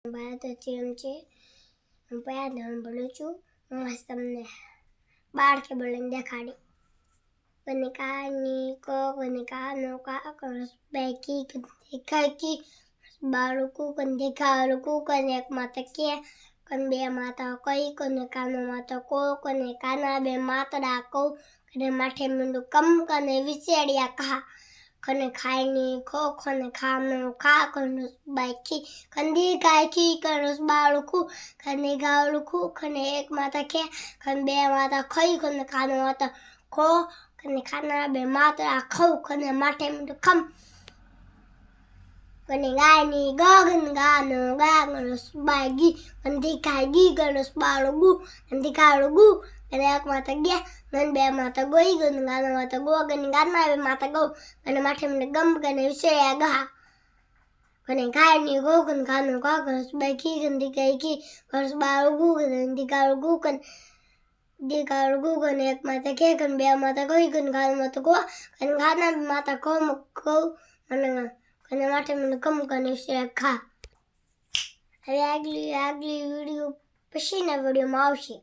ભારત એમ છે હું પહેલા ધોરણ ભણું છું. હું આજ તમને બાળકે બોલીને દેખાડી. કને કાની કો કને કાનો કા કરસ બેકી કને કાકી બાળકો કને કાળકો કને એક માતા કે કને બે માતા કઈ કને કાનો માતા કો કને કાના બે માતા ડાકો કને માથે મુંડુ કમ કને વિચેડિયા કા કને ખાઈની ખો કને ખાનો કા કને બાકી કંદી કાકી કરસ બાળકો કને ગાળકો કને એક માતા કે કને બે માતા કઈ કને કાનો માતા કો કને ખાના બે માતા ખો કને માથે મુંડુ કમ kene gani gogan gano gangros bagi nanti kagi ganos balugu nanti kalugu kene ak mata dia nan be mata goi gan gano mata go gan gana be mata go kene mate mun gam kene se aga kene gani gogan gano gangros bagi nanti kagi ganos balugu nanti kalugu kan di kalugu kene ak mata ke kan be mata goi gan gano mata go kan gana be mata ko mana અને માટે મને કમ કને શેખા હવે આગલી video પછીના વિડીયોમાં આવશે.